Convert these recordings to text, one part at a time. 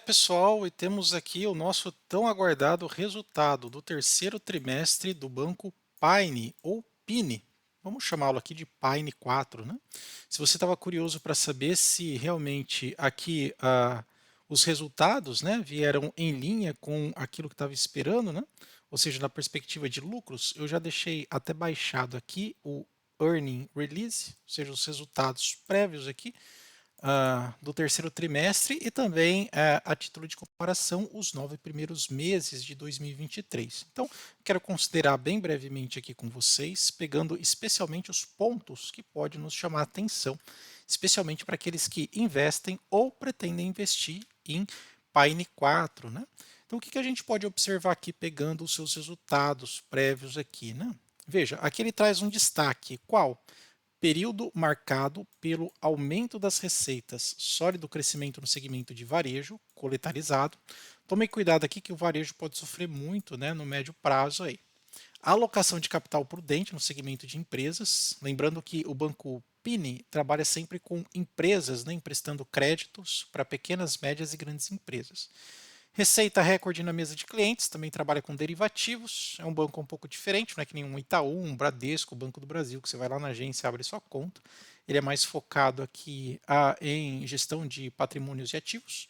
Pessoal, e temos aqui o nosso tão aguardado resultado do terceiro trimestre do banco Pine ou Pine. Vamos chamá-lo aqui de Pine 4, né? Se você estava curioso para saber se realmente aqui os resultados, né, vieram em linha com aquilo que estava esperando, né? Ou seja, na perspectiva de lucros, eu já deixei até baixado aqui o Earning Release, ou seja, os resultados prévios aqui do terceiro trimestre e também, a título de comparação, os 9 primeiros meses de 2023. Então, quero considerar bem brevemente aqui com vocês, pegando especialmente os pontos que podem nos chamar a atenção, especialmente para aqueles que investem ou pretendem investir em Pine 4, né? Então, o que a gente pode observar aqui pegando os seus resultados prévios aqui, né? Veja, aqui ele traz um destaque. Qual? Período marcado pelo aumento das receitas, sólido crescimento no segmento de varejo, coletarizado. Tome cuidado aqui que o varejo pode sofrer muito, né, no médio prazo aí. Alocação de capital prudente no segmento de empresas, lembrando que o banco Pini trabalha sempre com empresas, né, emprestando créditos para pequenas, médias e grandes empresas. Receita recorde na mesa de clientes, também trabalha com derivativos, é um banco um pouco diferente, não é que nem um Itaú, um Bradesco, o Banco do Brasil, que você vai lá na agência e abre sua conta. Ele é mais focado aqui em gestão de patrimônios e ativos,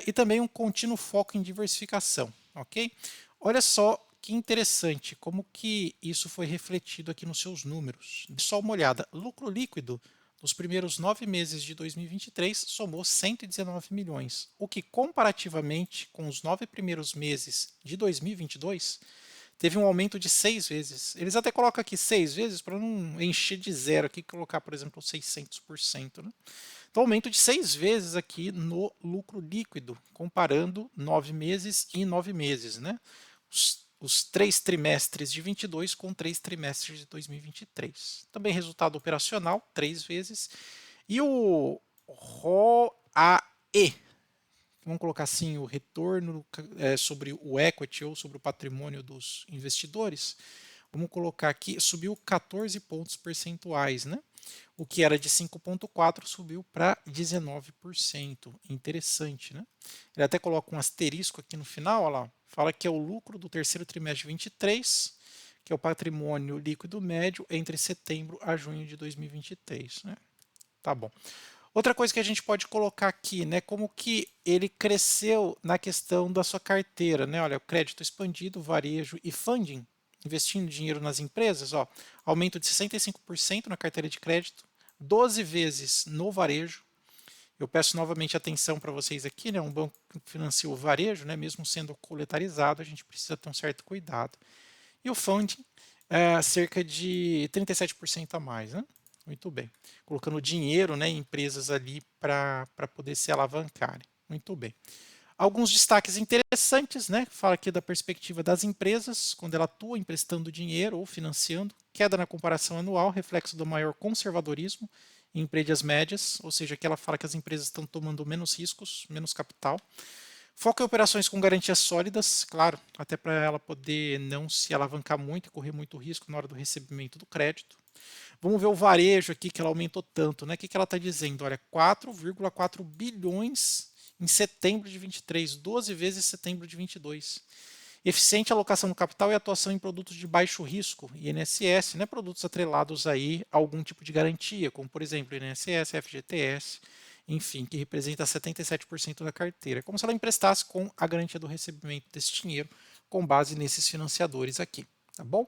e também um contínuo foco em diversificação, ok? Olha só que interessante como que isso foi refletido aqui nos seus números. Dê só uma olhada, lucro líquido nos primeiros 9 meses de 2023 somou 119 milhões, o que comparativamente com os 9 primeiros meses de 2022 teve um aumento de 6 vezes. Eles até colocam aqui 6 vezes para não encher de zero aqui, colocar, por exemplo, 600%. Né? Então, aumento de 6 vezes aqui no lucro líquido, comparando 9 meses e 9 meses, né? Os 3 trimestres de 22 com 3 trimestres de 2023. Também resultado operacional, 3 vezes. E o ROAE, vamos colocar assim, o retorno sobre o equity ou sobre o patrimônio dos investidores, vamos colocar aqui, subiu 14 pontos percentuais, né? O que era de 5,4 subiu para 19%. Interessante, né? Ele até coloca um asterisco aqui no final, olha lá, fala que é o lucro do terceiro trimestre de 23, que é o patrimônio líquido médio entre setembro a junho de 2023, né? Tá bom. Outra coisa que a gente pode colocar aqui, né, como que ele cresceu na questão da sua carteira, né? Olha, o crédito expandido, varejo e funding, investindo dinheiro nas empresas, ó, aumento de 65% na carteira de crédito, 12 vezes no varejo. Eu peço novamente atenção para vocês aqui, né? Um banco que financia o varejo, né, mesmo sendo coletarizado, a gente precisa ter um certo cuidado. E o funding, cerca de 37% a mais, né? Muito bem. Colocando dinheiro, né, em empresas ali para poder se alavancarem. Muito bem. Alguns destaques interessantes, né? Fala aqui da perspectiva das empresas, quando ela atua emprestando dinheiro ou financiando, queda na comparação anual, reflexo do maior conservadorismo em empresas médias, ou seja, que ela fala que as empresas estão tomando menos riscos, menos capital. Foca em operações com garantias sólidas, claro, até para ela poder não se alavancar muito e correr muito risco na hora do recebimento do crédito. Vamos ver o varejo aqui, que ela aumentou tanto, né? O que ela está dizendo? Olha, 4,4 bilhões em setembro de 23, 12 vezes setembro de 22. Eficiente alocação do capital e atuação em produtos de baixo risco, INSS, né? Produtos atrelados aí a algum tipo de garantia, como por exemplo INSS, FGTS, enfim, que representa 77% da carteira. Como se ela emprestasse com a garantia do recebimento desse dinheiro com base nesses financiadores aqui, tá bom?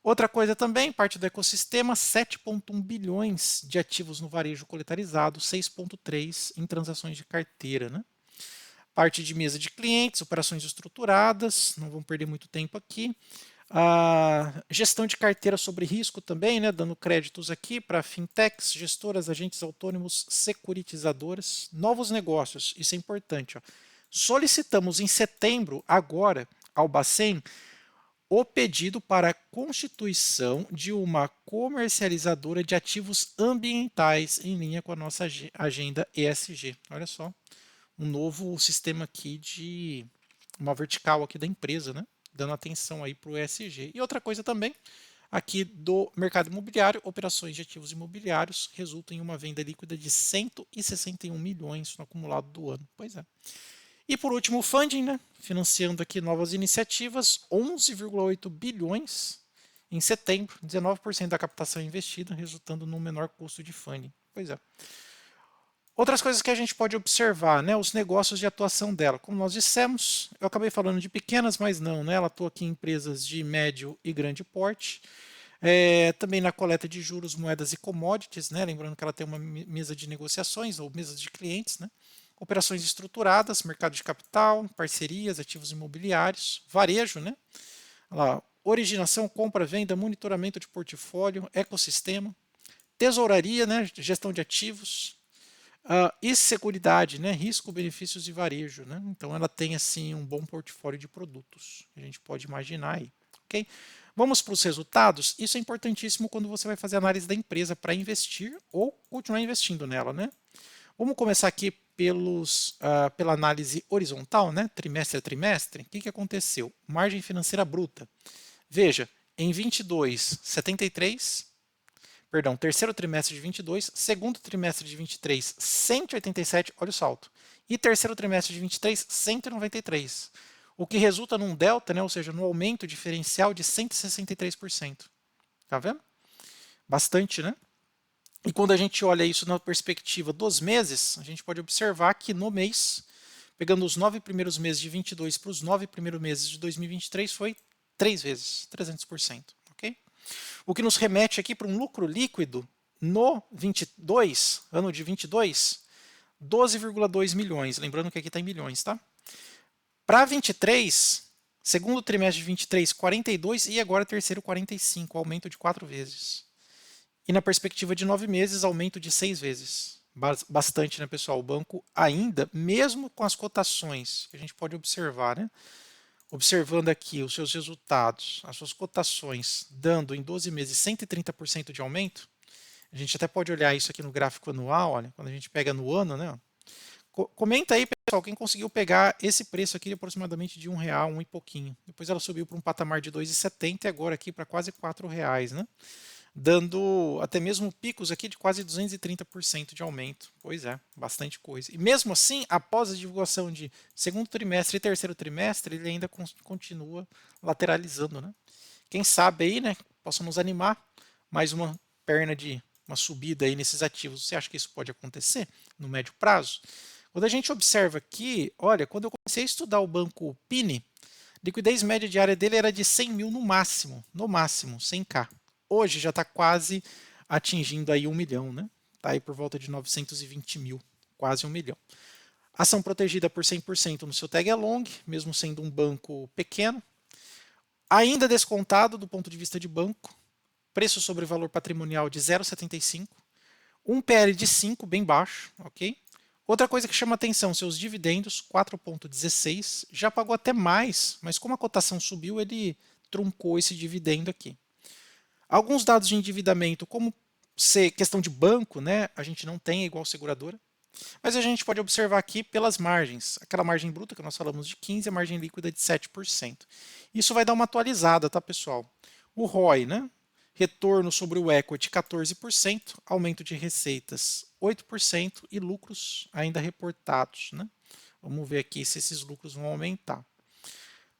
Outra coisa também, parte do ecossistema, 7,1 bilhões de ativos no varejo coletarizado, 6,3 em transações de carteira, né? Parte de mesa de clientes, operações estruturadas, não vamos perder muito tempo aqui. A gestão de carteira sobre risco também, né, dando créditos aqui para fintechs, gestoras, agentes autônomos, securitizadoras, novos negócios, isso é importante. Ó. Solicitamos em setembro, agora, ao Bacen, o pedido para a constituição de uma comercializadora de ativos ambientais em linha com a nossa agenda ESG. Olha só, um novo sistema aqui de uma vertical aqui da empresa, né? Dando atenção aí para o ESG. E outra coisa também, aqui do mercado imobiliário, operações de ativos imobiliários resultam em uma venda líquida de 161 milhões no acumulado do ano. Pois é. E por último, o funding, né? Financiando aqui novas iniciativas, 11,8 bilhões em setembro, 19% da captação investida, resultando num menor custo de funding. Pois é. Outras coisas que a gente pode observar, né, os negócios de atuação dela. Como nós dissemos, eu acabei falando de pequenas, mas não, né, ela atua aqui em empresas de médio e grande porte. Também na coleta de juros, moedas e commodities, né, lembrando que ela tem uma mesa de negociações ou mesas de clientes, né, operações estruturadas, mercado de capital, parcerias, ativos imobiliários, varejo, né, lá, originação, compra, venda, monitoramento de portfólio, ecossistema, tesouraria, né, gestão de ativos, e seguridade, né? Risco, benefícios e varejo, né? Então ela tem assim um bom portfólio de produtos, a gente pode imaginar aí, ok? Vamos para os resultados. Isso é importantíssimo quando você vai fazer análise da empresa para investir ou continuar investindo nela, né? Vamos começar aqui pela análise horizontal, né? Trimestre a trimestre. O que aconteceu? Margem financeira bruta. Veja, em 22, 73. Perdão, terceiro trimestre de 22, segundo trimestre de 23, 187, olha o salto. E terceiro trimestre de 23, 193. O que resulta num delta, né, ou seja, no aumento diferencial de 163%. Tá vendo? Bastante, né? E quando a gente olha isso na perspectiva dos meses, a gente pode observar que no mês, pegando os 9 primeiros meses de 22 para os 9 primeiros meses de 2023, foi 3 vezes, 300%. Ok? O que nos remete aqui para um lucro líquido no 22, ano de 22, 12,2 milhões. Lembrando que aqui está em milhões, tá? Para 23, segundo trimestre de 23, 42 e agora terceiro 45, aumento de 4 vezes. E na perspectiva de 9 meses, aumento de 6 vezes. Bastante, né, pessoal? O banco ainda, mesmo com as cotações, que a gente pode observar, né? Observando aqui os seus resultados, as suas cotações, dando em 12 meses 130% de aumento, a gente até pode olhar isso aqui no gráfico anual, olha, quando a gente pega no ano, né? Comenta aí, pessoal, quem conseguiu pegar esse preço aqui de aproximadamente de R$ 1, um e pouquinho. Depois ela subiu para um patamar de 2,70 e agora aqui para quase R$ 4, né? Dando até mesmo picos aqui de quase 230% de aumento. Pois é, bastante coisa. E mesmo assim, após a divulgação de segundo trimestre e terceiro trimestre, ele ainda continua lateralizando, né? Quem sabe aí, né, possa nos animar mais uma perna de uma subida aí nesses ativos. Você acha que isso pode acontecer no médio prazo? Quando a gente observa aqui, olha, quando eu comecei a estudar o banco Pini, liquidez média diária dele era de 100 mil no máximo, 100k. Hoje já está quase atingindo aí 1 milhão, né? Está aí por volta de 920 mil, quase 1 milhão. Ação protegida por 100% no seu tag along, mesmo sendo um banco pequeno. Ainda descontado do ponto de vista de banco, preço sobre valor patrimonial de 0,75, um PL de 5, bem baixo, ok? Outra coisa que chama atenção, seus dividendos, 4,16, já pagou até mais, mas como a cotação subiu, ele truncou esse dividendo aqui. Alguns dados de endividamento, como ser questão de banco, né, a gente não tem igual seguradora, mas a gente pode observar aqui pelas margens, aquela margem bruta que nós falamos de 15%, a margem líquida de 7%. Isso vai dar uma atualizada, tá, pessoal? O ROI, né? Retorno sobre o equity 14%, aumento de receitas 8% e lucros ainda reportados, né? Vamos ver aqui se esses lucros vão aumentar.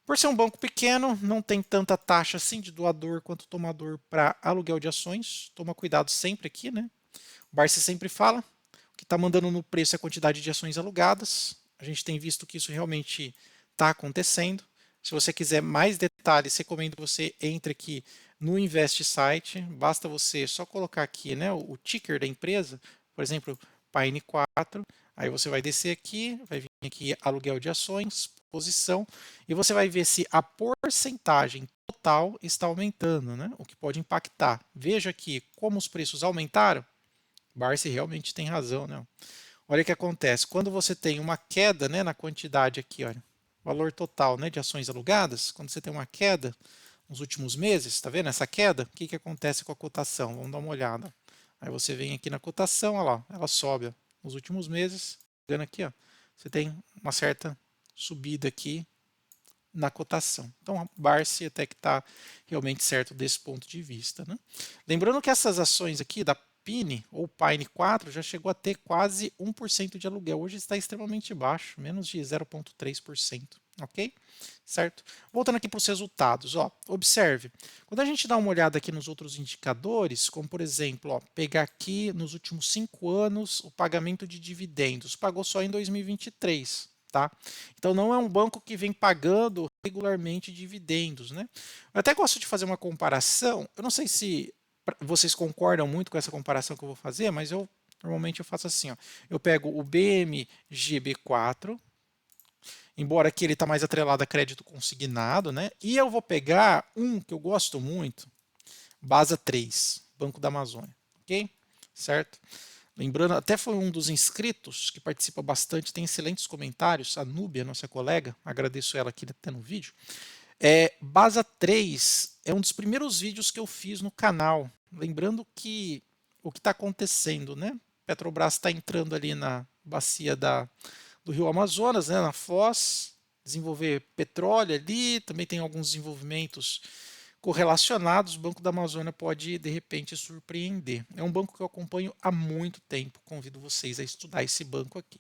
Por ser um banco pequeno, não tem tanta taxa assim de doador quanto tomador para aluguel de ações. Toma cuidado sempre aqui, né? O Barsi sempre fala, o que está mandando no preço é a quantidade de ações alugadas. A gente tem visto que isso realmente está acontecendo. Se você quiser mais detalhes, recomendo que você entre aqui no Invest Site. Basta você só colocar aqui, né, o ticker da empresa, por exemplo, Pine4. Aí você vai descer aqui, vai vir aqui aluguel de ações, posição, e você vai ver se a porcentagem total está aumentando, né? O que pode impactar. Veja aqui como os preços aumentaram. Barsi realmente tem razão, né? Olha o que acontece. Quando você tem uma queda, né, na quantidade aqui, olha, valor total, né, de ações alugadas, quando você tem uma queda nos últimos meses, está vendo essa queda? O que acontece com a cotação? Vamos dar uma olhada. Aí você vem aqui na cotação, olha lá, ela sobe ó, nos últimos meses, vendo aqui, ó, você tem uma certa subida aqui na cotação. Então, a Barsi até que está realmente certo desse ponto de vista, né? Lembrando que essas ações aqui da Pine ou Pine 4 já chegou a ter quase 1% de aluguel. Hoje está extremamente baixo, menos de 0,3%, ok? Certo? Voltando aqui para os resultados, ó, observe, quando a gente dá uma olhada aqui nos outros indicadores, como por exemplo, ó, pegar aqui nos últimos 5 anos o pagamento de dividendos, pagou só em 2023. Tá? Então não é um banco que vem pagando regularmente dividendos, né? Eu até gosto de fazer uma comparação. Eu não sei se vocês concordam muito com essa comparação que eu vou fazer, mas eu normalmente eu faço assim, ó. Eu pego o BMGB4, embora aqui ele está mais atrelado a crédito consignado, né? E eu vou pegar um que eu gosto muito, Basa 3, Banco da Amazônia, ok? Certo? Lembrando, até foi um dos inscritos que participa bastante, tem excelentes comentários, a Núbia, nossa colega, agradeço ela aqui até no vídeo. Basa 3 é um dos primeiros vídeos que eu fiz no canal. Lembrando que o que está acontecendo, né? Petrobras está entrando ali na bacia do Rio Amazonas, né, na Foz, desenvolver petróleo ali, também tem alguns desenvolvimentos correlacionados, o Banco da Amazônia pode, de repente, surpreender. É um banco que eu acompanho há muito tempo, convido vocês a estudar esse banco aqui.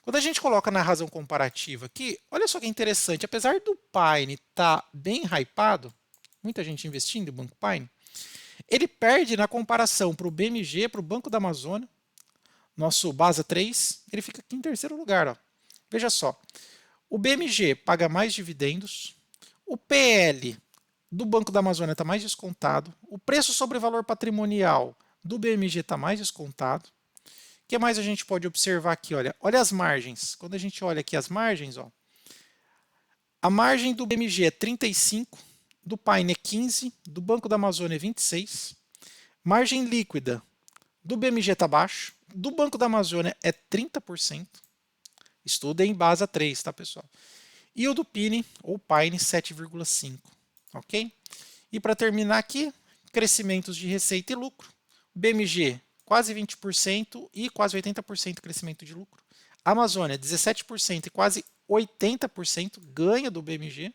Quando a gente coloca na razão comparativa aqui, olha só que interessante, apesar do Pine estar bem hypado, muita gente investindo em Banco Pine, ele perde na comparação para o BMG, para o Banco da Amazônia, nosso Basa 3, ele fica aqui em terceiro lugar. Ó. Veja só, o BMG paga mais dividendos, o PL do Banco da Amazônia está mais descontado, o preço sobre valor patrimonial do BMG está mais descontado. O que mais a gente pode observar aqui? Olha as margens. Quando a gente olha aqui as margens, ó, a margem do BMG é 35, do Pine é 15, do Banco da Amazônia é 26. Margem líquida do BMG está baixo, do Banco da Amazônia é 30%. Estudem Basa 3, tá, pessoal? E o do Pine, ou Pine, 7,5%. Ok? E para terminar aqui, crescimentos de receita e lucro. BMG, quase 20% e quase 80% crescimento de lucro. Amazônia, 17% e quase 80% ganha do BMG.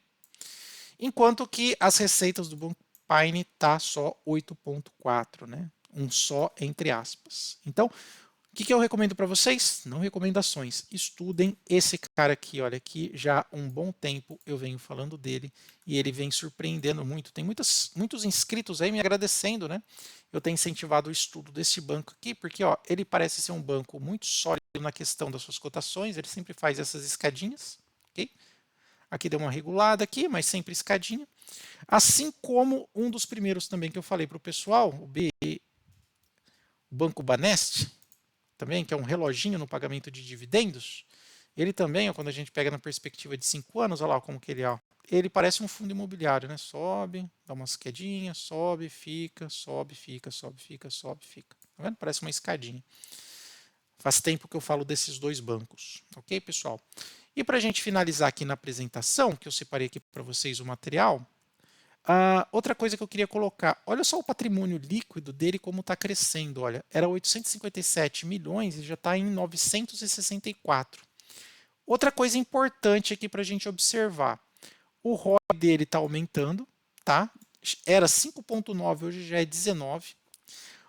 Enquanto que as receitas do Banco Pine tá só 8,4%, né? Um só entre aspas. Então, o que eu recomendo para vocês? Não recomendações. Estudem esse cara aqui, olha, aqui já há um bom tempo eu venho falando dele e ele vem surpreendendo muito. Tem muitos inscritos aí me agradecendo, né? Eu tenho incentivado o estudo desse banco aqui, porque ó, ele parece ser um banco muito sólido na questão das suas cotações, ele sempre faz essas escadinhas, ok? Aqui deu uma regulada aqui, mas sempre escadinha. Assim como um dos primeiros também que eu falei para o pessoal, o Banco Banest, também, que é um reloginho no pagamento de dividendos, ele também, ó, quando a gente pega na perspectiva de 5 anos, olha lá como que ele é. Ó, ele parece um fundo imobiliário, né? Sobe, dá umas quedinhas, sobe, fica, sobe, fica, sobe, fica, sobe, fica. Tá vendo? Parece uma escadinha. Faz tempo que eu falo desses dois bancos, ok, pessoal? E para a gente finalizar aqui na apresentação, que eu separei aqui para vocês o material, outra coisa que eu queria colocar, olha só o patrimônio líquido dele como está crescendo, olha, era 857 milhões e já está em 964. Outra coisa importante aqui para a gente observar, o ROI dele está aumentando, tá? Era 5,9, hoje já é 19.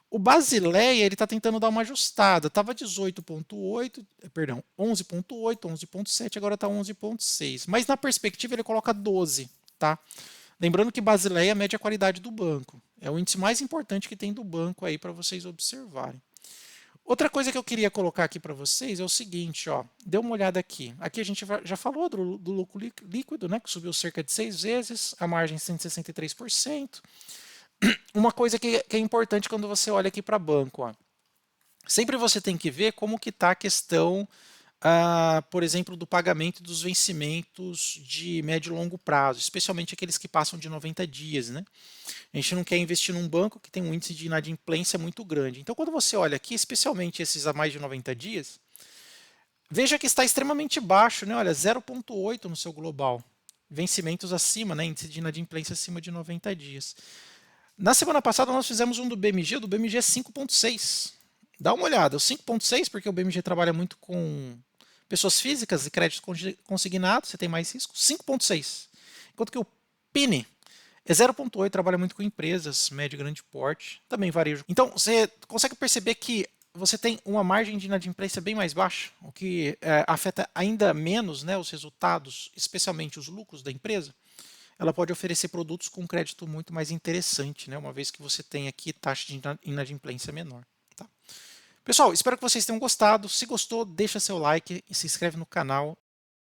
O Basileia ele está tentando dar uma ajustada, estava 18,8, perdão, 11,8, 11,7, agora está 11,6. Mas na perspectiva ele coloca 12, tá? Lembrando que Basileia mede a qualidade do banco. É o índice mais importante que tem do banco aí para vocês observarem. Outra coisa que eu queria colocar aqui para vocês é o seguinte, ó, dê uma olhada aqui. Aqui a gente já falou do lucro líquido, né, que subiu cerca de 6 vezes, a margem 163%. Uma coisa que é importante quando você olha aqui para banco, ó, sempre você tem que ver como que está a questão, por exemplo, do pagamento dos vencimentos de médio e longo prazo, especialmente aqueles que passam de 90 dias, né? A gente não quer investir num banco que tem um índice de inadimplência muito grande. Então, quando você olha aqui, especialmente esses a mais de 90 dias, veja que está extremamente baixo, né? Olha, 0,8 no seu global. Vencimentos acima, né? Índice de inadimplência acima de 90 dias. Na semana passada nós fizemos um do BMG é 5,6. Dá uma olhada, o 5,6 porque o BMG trabalha muito com Pessoas físicas e crédito consignado, você tem mais risco, 5,6. Enquanto que o PIN é 0,8, trabalha muito com empresas, médio e grande porte, também varejo. Então, você consegue perceber que você tem uma margem de inadimplência bem mais baixa, o que afeta ainda menos, né, os resultados, especialmente os lucros da empresa. Ela pode oferecer produtos com crédito muito mais interessante, né, uma vez que você tem aqui taxa de inadimplência menor. Tá? Pessoal, espero que vocês tenham gostado. Se gostou, deixa seu like e se inscreve no canal.